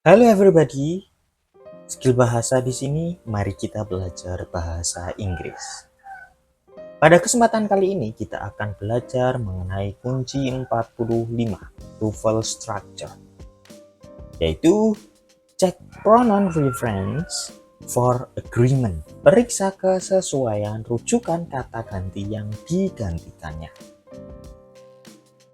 Halo everybody, skill bahasa di sini. Mari kita belajar bahasa Inggris. Pada kesempatan kali ini kita akan belajar mengenai kunci 45 TOEFL structure, yaitu check pronoun reference for agreement. Periksa kesesuaian rujukan kata ganti yang digantikannya.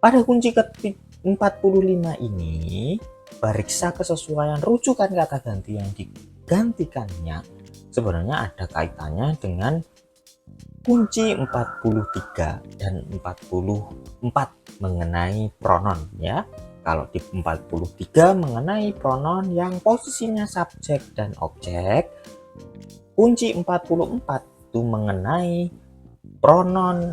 Pada kunci ke-45 ini, periksa kesesuaian rujukan kata ganti yang digantikannya sebenarnya ada kaitannya dengan kunci 43 dan 44 mengenai pronoun ya. Kalau di 43 mengenai pronoun yang posisinya subjek dan objek, kunci 44 itu mengenai pronoun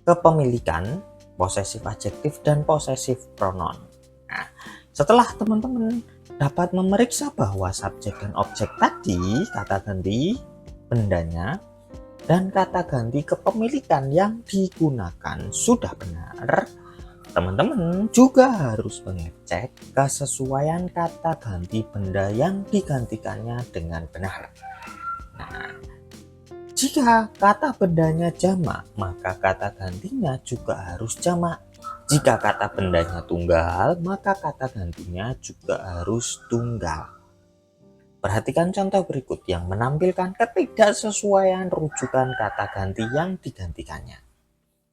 kepemilikan, possessive adjektif dan possessive pronoun. Nah, setelah teman-teman dapat memeriksa bahwa subjek dan objek tadi, kata ganti bendanya dan kata ganti kepemilikan yang digunakan sudah benar, teman-teman juga harus mengecek kesesuaian kata ganti benda yang digantikannya dengan benar. Nah, jika kata bendanya jamak, maka kata gantinya juga harus jamak. Jika kata bendanya tunggal, maka kata gantinya juga harus tunggal. Perhatikan contoh berikut yang menampilkan ketidaksesuaian rujukan kata ganti yang digantikannya.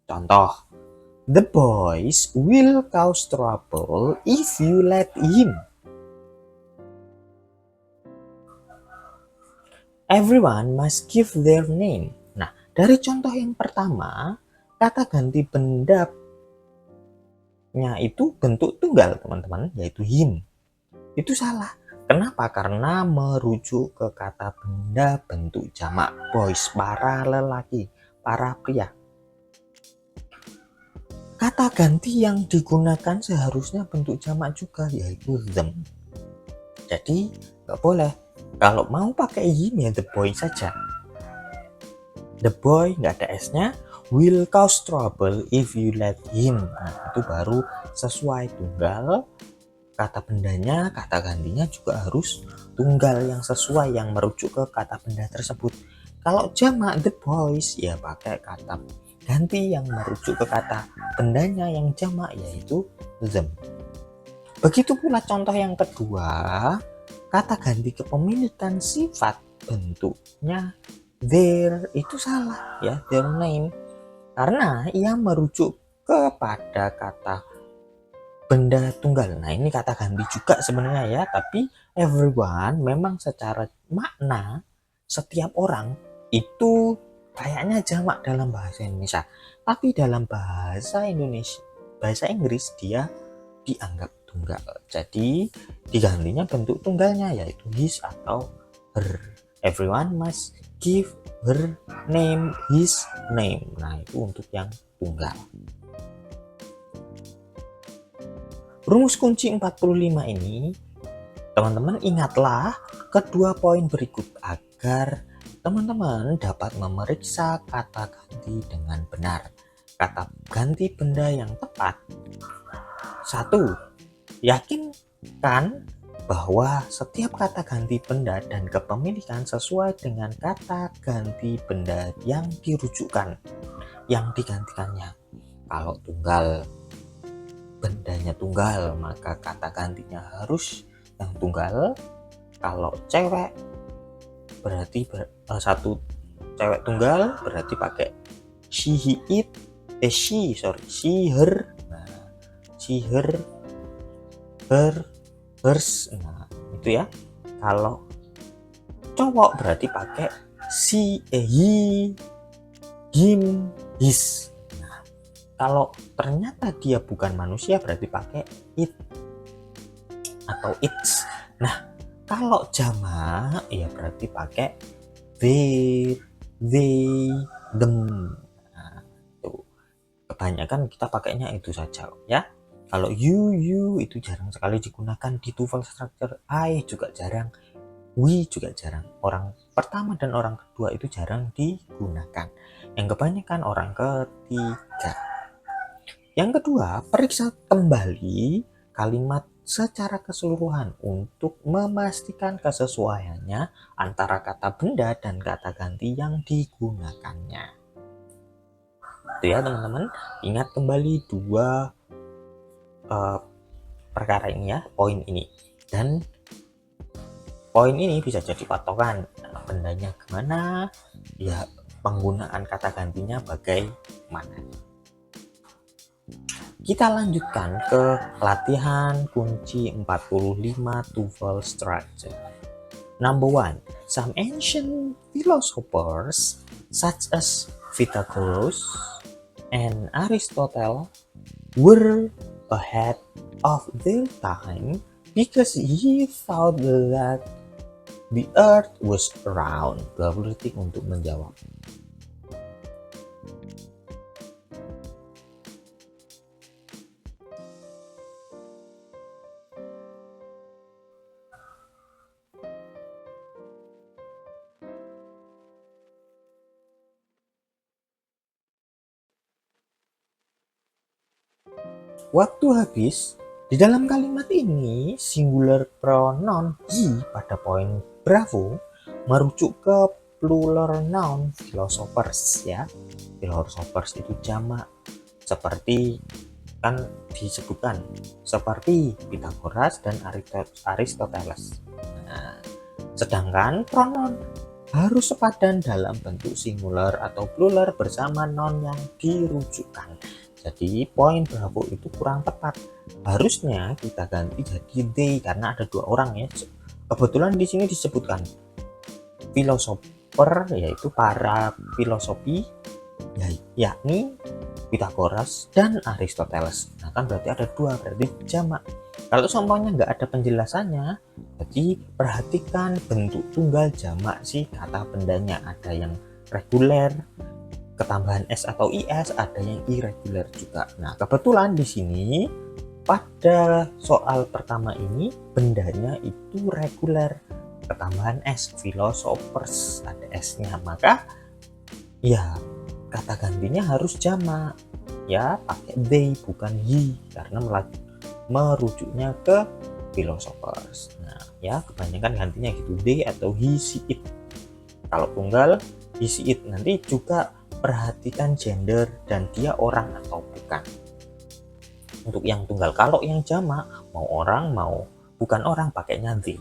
Contoh, the boys will cause trouble if you let him. Everyone must give their name. Nah, dari contoh yang pertama, kata ganti bendanya itu bentuk tunggal, teman-teman, yaitu him. Itu salah. Kenapa? Karena merujuk ke kata benda bentuk jamak, boys, para lelaki, para pria. Kata ganti yang digunakan seharusnya bentuk jamak juga, yaitu them. Jadi, nggak boleh. Kalau mau pakai him ya the boy saja. The boy nggak ada S-nya, will cause trouble if you let him. Nah, itu baru sesuai tunggal. Kata bendanya, kata gantinya juga harus tunggal yang sesuai, yang merujuk ke kata benda tersebut. Kalau jamak the boys ya pakai kata ganti yang merujuk ke kata bendanya yang jamak, yaitu them. Begitu pula contoh yang kedua, kata ganti kepemilikan sifat bentuknya their, itu salah ya, their name, karena ia merujuk kepada kata benda tunggal. Nah, ini kata ganti juga sebenarnya ya, tapi everyone memang secara makna setiap orang itu kayaknya jamak dalam bahasa Indonesia, tapi dalam bahasa Inggris dia dianggap tunggal. Jadi digantinya bentuk tunggalnya, yaitu his atau her. Everyone must give her name, his name. Nah, itu untuk yang tunggal. Rumus kunci 45 ini, teman-teman ingatlah kedua poin berikut agar teman-teman dapat memeriksa kata ganti dengan benar. Kata ganti benda yang tepat. 1. Yakinkan bahwa setiap kata ganti benda dan kepemilikan sesuai dengan kata ganti benda yang dirujukkan, yang digantikannya. Kalau tunggal, bendanya tunggal, maka kata gantinya harus yang tunggal. Kalau cewek berarti satu cewek tunggal berarti pakai she, he, it, she, her. Nah, she, her, hers. Nah, itu ya. Kalau cowok berarti pakai she, he, him, his. Kalau ternyata dia bukan manusia berarti pakai it atau its. Nah, kalau jamak ya berarti pakai their, they, them. Nah, tuh. Kebanyakan kita pakainya itu saja ya. Kalau you itu jarang sekali digunakan di TOEFL structure. I juga jarang. We juga jarang. Orang pertama dan orang kedua itu jarang digunakan. Yang kebanyakan orang ketiga. Yang kedua, periksa kembali kalimat secara keseluruhan untuk memastikan kesesuaiannya antara kata benda dan kata ganti yang digunakannya. Itu ya teman-teman, ingat kembali dua perkara ini ya, poin ini. Dan poin ini bisa jadi patokan. Nah, bendanya kemana, ya penggunaan kata gantinya bagaimana. Kita lanjutkan ke latihan kunci 45 TOEFL structure. Number 1, some ancient philosophers such as Pythagoras and Aristotle were ahead of their time because he thought that the earth was round. 20 detik untuk menjawab. Waktu habis. Di dalam kalimat ini, singular pronoun he pada poin Bravo merujuk ke plural noun philosophers ya. Philosophers itu jamak, seperti kan disebutkan seperti Pythagoras dan Aristoteles. Nah, sedangkan pronoun harus sepadan dalam bentuk singular atau plural bersama noun yang dirujukkan. Jadi poin Bravo itu kurang tepat. Harusnya kita ganti jadi they karena ada dua orang ya. Kebetulan di sini disebutkan filosofer, yaitu para filosofi, yakni Pythagoras dan Aristoteles. Nah kan berarti ada dua, berarti jamak. Kalau semuanya nggak ada penjelasannya, jadi perhatikan bentuk tunggal jamak sih kata bendanya. Ada yang reguler, ketambahan s atau is, ada yang irregular juga. Nah kebetulan di sini pada soal pertama ini bendanya itu reguler, ketambahan s, philosophers ada s-nya, maka ya kata gantinya harus jamak ya, pakai they bukan he karena merujuknya ke philosophers. Nah ya kebanyakan gantinya gitu, they atau he, she, it. Kalau tunggal he, she, it. Nanti juga perhatikan gender dan dia orang atau bukan. Untuk yang tunggal, kalau yang jamak mau orang mau bukan orang pakainya they.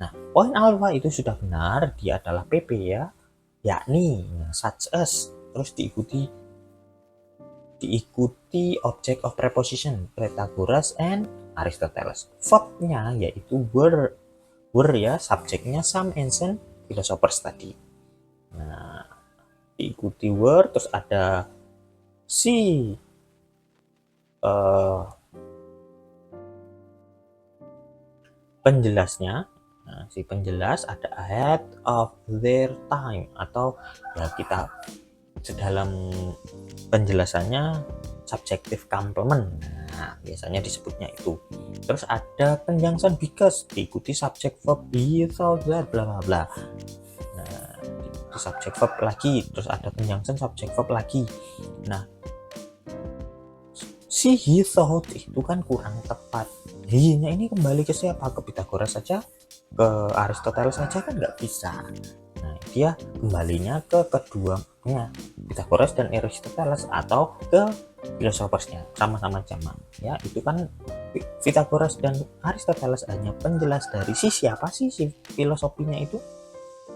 Nah poin alpha itu sudah benar, dia adalah PP ya, yakni such as, terus diikuti object of preposition Pythagoras and Aristoteles. Verbnya yaitu were ya, subjeknya some ancient philosophers tadi. Nah diikuti were, terus ada si penjelasnya. Nah, si penjelas ada ahead of their time, atau ya kita sedalam penjelasannya subjective complement. Nah biasanya disebutnya itu. Terus ada conjunction because diikuti subject verb he thought that bla bla bla. Subject verb lagi, terus ada conjunction subject verb lagi. Nah si he thought itu kan kurang tepat. He-nya ini kembali ke siapa? Ke Pythagoras saja, ke Aristoteles saja kan nggak bisa. Nah dia kembalinya ke keduanya, Pythagoras dan Aristoteles, atau ke filosofasnya, sama-sama jamak ya. Itu kan Pythagoras dan Aristoteles hanya penjelas dari si siapa sih si filosofinya itu.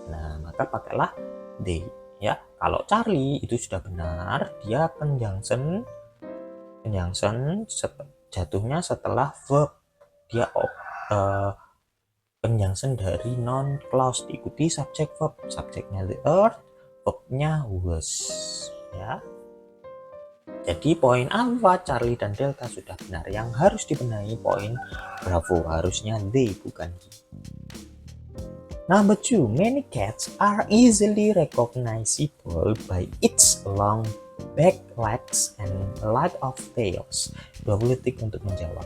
Nah maka pakailah they ya. Kalau Charlie itu sudah benar, dia conjunction jatuhnya setelah verb, dia conjunction dari non clause diikuti subject verb, subjeknya the earth, verbnya was ya. Jadi poin alpha, Charlie dan delta sudah benar. Yang harus dibenahi poin Bravo, harusnya they bukan he. Number 2, many cats are easily recognizable by its long back legs and light of tails. 20 detik untuk menjawab.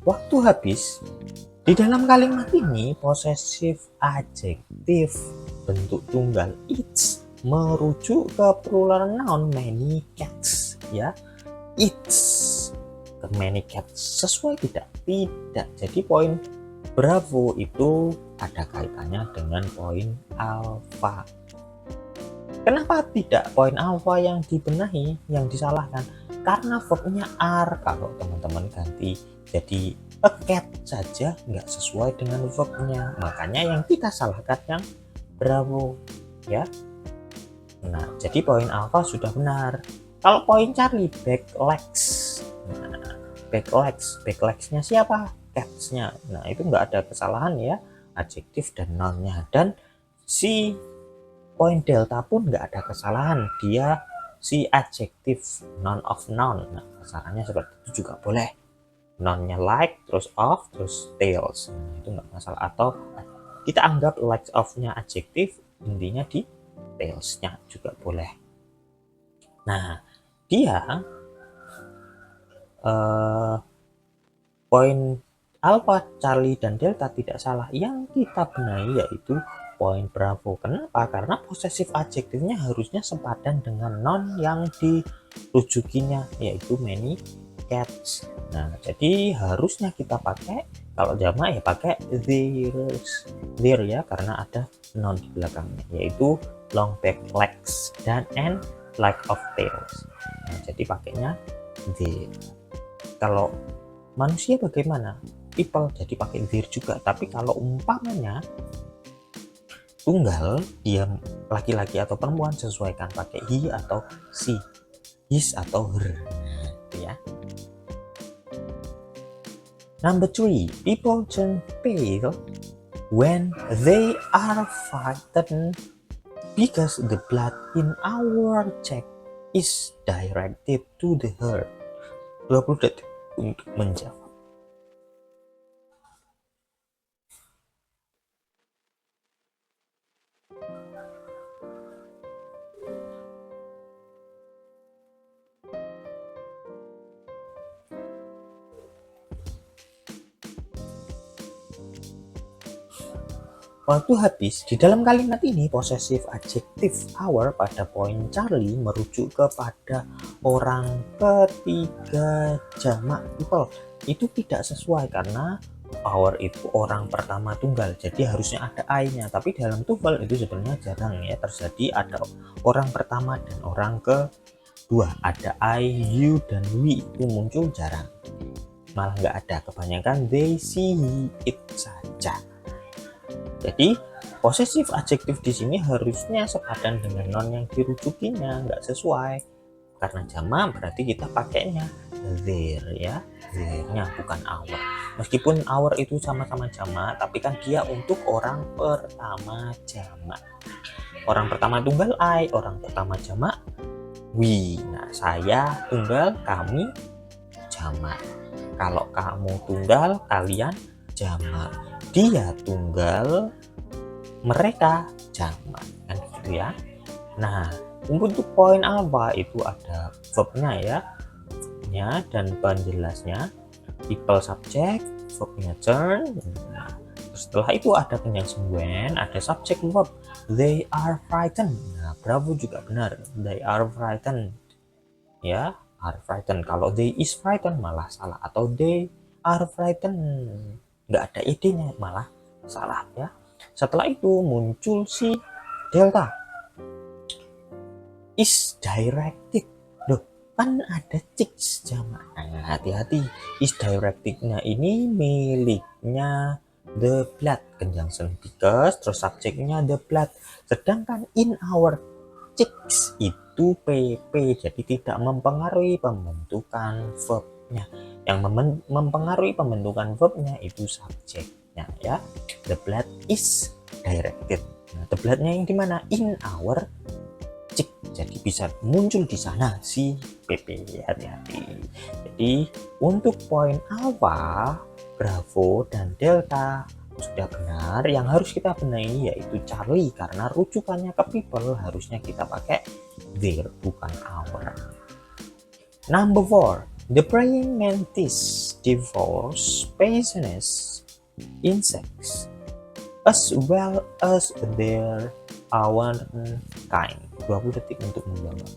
Waktu habis. Di dalam kalimat ini, possessive adjective bentuk tunggal its merujuk ke plural noun many cats, ya. Its ke many cats sesuai tidak? Tidak. Jadi poin bravo itu ada kaitannya dengan poin alpha. Kenapa tidak poin alpha yang dibenahi, yang disalahkan? Karena verbnya are. Kalau teman-teman ganti jadi a cat saja nggak sesuai dengan verbnya, makanya yang kita salahkan yang bravo, ya. Nah, jadi poin alpha sudah benar. Kalau poin Charlie backlegs, nah, backlegsnya siapa? Catsnya. Nah, itu nggak ada kesalahan ya, adjektif dan nounnya. Dan si poin delta pun nggak ada kesalahan, dia si adjektif noun of noun. Nah, kesalahannya seperti itu juga boleh. Nounnya like, terus of, terus tails. Nah, itu nggak masalah. Atau kita anggap like of-nya adjektif, intinya di tails-nya juga boleh. Nah, dia poin alpha, Charlie, dan delta tidak salah. Yang kita benahi yaitu poin bravo. Kenapa? Karena possessive adjektifnya harusnya sepadan dengan noun yang dirujukinya, yaitu many cats. Nah, jadi harusnya kita pakai, kalau jamak ya pakai there ya, karena ada noun di belakangnya, yaitu long back legs dan and like of tails. Nah, jadi pakainya there. Kalau manusia bagaimana? People, jadi pakai there juga. Tapi kalau umpamanya tunggal, dia laki-laki atau perempuan, sesuaikan pakai he atau she, his atau her. Nah, itu ya. Number 3, people turn pale when they are frightened because the blood in our cheek is directed to the heart. 20 detik untuk menjawab. Waktu habis. Di dalam kalimat ini, possessive adjective our pada poin Charlie merujuk kepada orang ketiga jamak people. Itu tidak sesuai karena our itu orang pertama tunggal, jadi harusnya ada I-nya. Tapi dalam tunggal itu sebenarnya jarang ya terjadi ada orang pertama dan orang kedua. Ada I, you, dan we itu muncul jarang. Malah nggak ada, kebanyakan they, see, it saja. Jadi possessive adjective di sini harusnya sepadan dengan noun yang dirujukinya, nggak sesuai. Karena jamak berarti kita pakainya their ya, their-nya bukan our. Meskipun our itu sama-sama jamak, tapi kan dia untuk orang pertama jamak. Orang pertama tunggal I, orang pertama jamak we. Nah, saya tunggal, kami jamak. Kalau kamu tunggal, kalian jamak. Dia tunggal, mereka jamak, kan gitu ya. Nah, untuk poin alpha itu ada verbnya ya, verbnya dan penjelasnya. People subject, verbnya turn. Nah, setelah itu ada conjunction when, ada subject verb. They are frightened. Nah, bravo juga benar. They are frightened. Ya, are frightened. Kalau they is frightened malah salah, atau they are frightened nggak ada ide-nya malah salah ya. Setelah itu muncul si delta, is directed. Loh, kan ada chicks jamak. Nah, hati-hati, is directed-nya ini miliknya the blood, conjunction because, terus subjeknya the blood. Sedangkan in our chicks itu PP, jadi tidak mempengaruhi pembentukan verbnya. Yang mempengaruhi pembentukan verbnya itu subjeknya ya. The blood is directed. Nah, the bloodnya yang dimana? In our chick. Jadi bisa muncul di sana si PP. Hati-hati. Jadi untuk poin alpha, bravo, dan delta sudah benar. Yang harus kita benahi yaitu Charlie, karena rujukannya ke people, harusnya kita pakai their bukan our. Number 4, The praying mantis devours poisonous insects as well as their own kind. 20 detik untuk menjawab.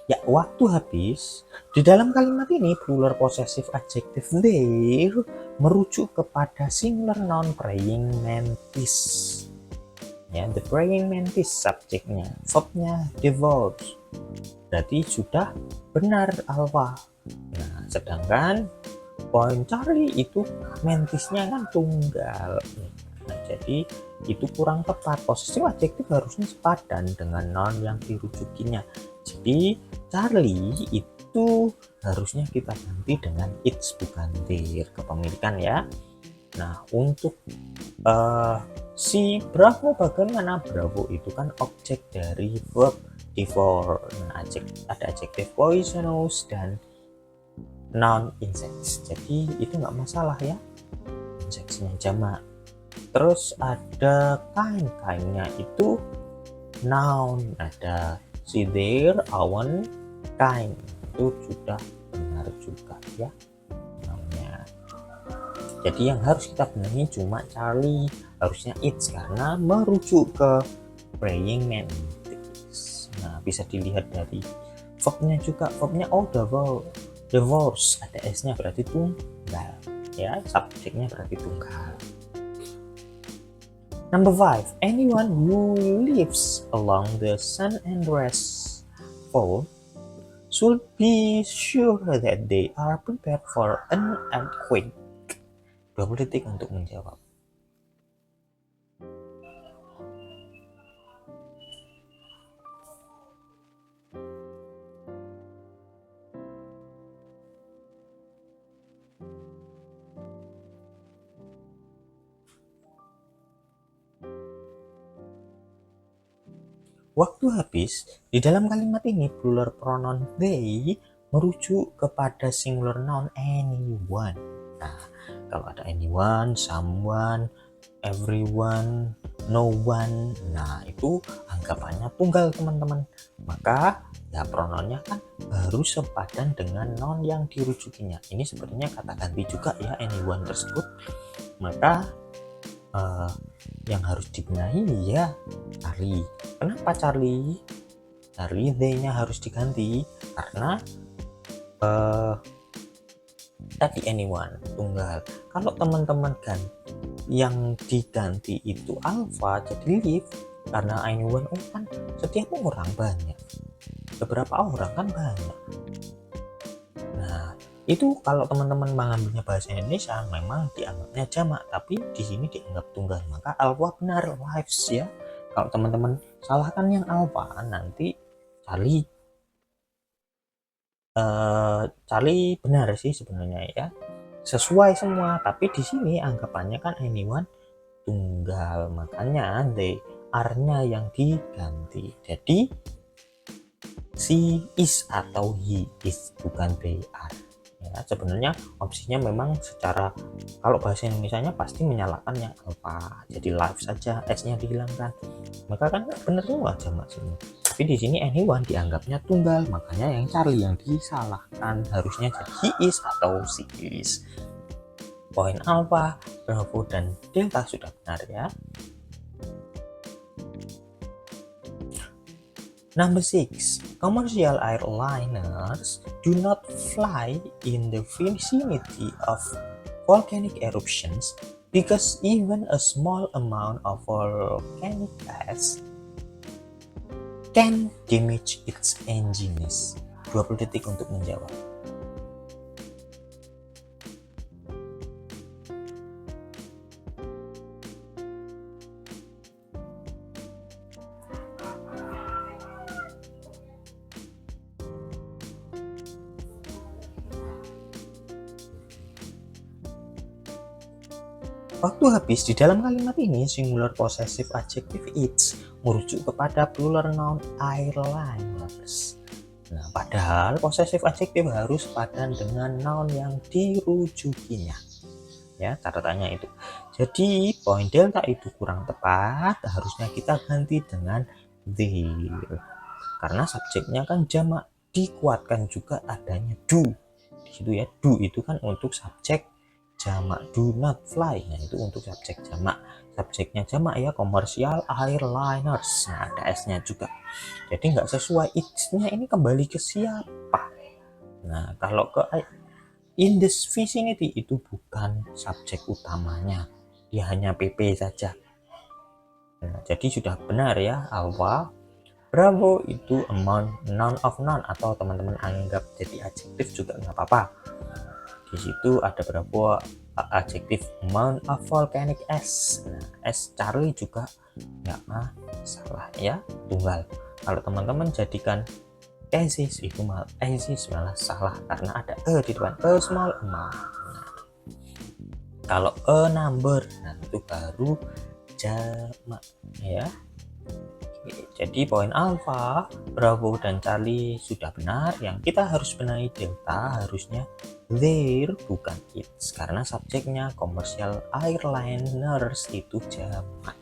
Ya, waktu habis. Di dalam kalimat ini, plural possessive adjective there merujuk kepada singular noun praying mantis. Ya, the praying mantis subjeknya, verbnya devours. Berarti sudah benar alpha. Nah, sedangkan poin Charlie itu mantisnya kan tunggal. Nah, jadi itu kurang tepat. Possessive adjective harusnya sepadan dengan noun yang dirujukinya. Jadi Charlie itu harusnya kita ganti dengan its, bukan their, kepemilikan ya. Nah, untuk si Bravo, bagaimana? Bravo itu kan objek dari verb devour. Nah, ada adjektif poisonous dan noun insects, jadi itu nggak masalah ya, insectsnya jamak. Terus ada kind-nya itu noun, ada si their, own, kind, itu sudah benar juga ya namanya. Jadi yang harus kita benahi cuma Charlie, harusnya it's karena merujuk ke praying mantis. Nah, bisa dilihat dari verbnya juga, verbnya divorce, ada s-nya berarti tunggal ya, subjeknya berarti tunggal. Number 5, anyone who lives along the San Andreas Fault should be sure that they are prepared for an earthquake. 20 detik untuk menjawab. Waktu habis. Di dalam kalimat ini plural pronoun they merujuk kepada singular noun anyone. Nah, kalau ada anyone, someone, everyone, no one, nah itu anggapannya tunggal teman-teman. Maka ya pronounnya kan harus sepadan dengan noun yang dirujukinya. Ini sebenarnya kata ganti juga ya anyone tersebut. Maka yang harus dibenahi ya Charlie. Kenapa Charlie? Charlie they-nya harus diganti karena tadi anyone tunggal. Kalau teman-teman kan yang diganti itu alpha jadi live, karena anyone kan setiap orang banyak, beberapa orang kan banyak. Nah, itu kalau teman-teman mengambilnya bahasa Indonesia memang dianggapnya jamak, tapi di sini dianggap tunggal, maka alpha benar lives ya. Kalau teman-teman salahkan yang alpha, nanti Charlie benar sih sebenarnya ya, sesuai semua, tapi di sini anggapannya kan anyone tunggal, makanya they are-nya yang diganti. Jadi she is atau he is, bukan they are ya. Sebenarnya opsinya memang secara kalau bahasa Indonesianya pasti menyalakan yang alpha, jadi live saja, s-nya dihilangkan, maka kan benar semua jamak semua. Tapi di sini anyone dianggapnya tunggal, makanya yang Charlie yang disalahkan, harusnya jadi he is atau she is. Poin alpha, bravo, dan delta sudah benar ya. Number 6, commercial airliners do not fly in the vicinity of volcanic eruptions because even a small amount of volcanic gas can damage its engines. 20 detik untuk menjawab. Waktu habis. Di dalam kalimat ini singular possessive adjective its merujuk kepada plural noun airliners. Nah, padahal possessive adjective harus padan dengan noun yang dirujukinya. Ya, catatannya itu. Jadi, poin delta itu kurang tepat, harusnya kita ganti dengan there. Karena subjeknya kan jamak, dikuatkan juga adanya do. Di situ ya, do itu kan untuk subjek jamak, do not fly. Nah, itu untuk subjek jamak. Subjeknya jamak ya, commercial airliners. Nah, ada S-nya juga. Jadi nggak sesuai, it's-nya ini kembali ke siapa. Nah, kalau ke in this vicinity itu bukan subjek utamanya, dia hanya PP saja. Nah, jadi sudah benar ya, Alpha. Bravo itu noun of noun, atau teman-teman anggap jadi adjektif juga nggak apa-apa. Di situ ada berapa adjektif amount of volcanic S. Nah, S Charlie juga nggak masalah ya, tunggal. Kalau teman-teman jadikan exist itu malah salah karena ada di depan, a small amount. Nah, kalau a number, nah itu baru jamak ya. Jadi poin alpha, bravo dan charlie sudah benar. Yang kita harus benahi delta, harusnya there bukan it's, karena subjeknya commercial airliners itu jamak.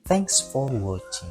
Thanks for watching.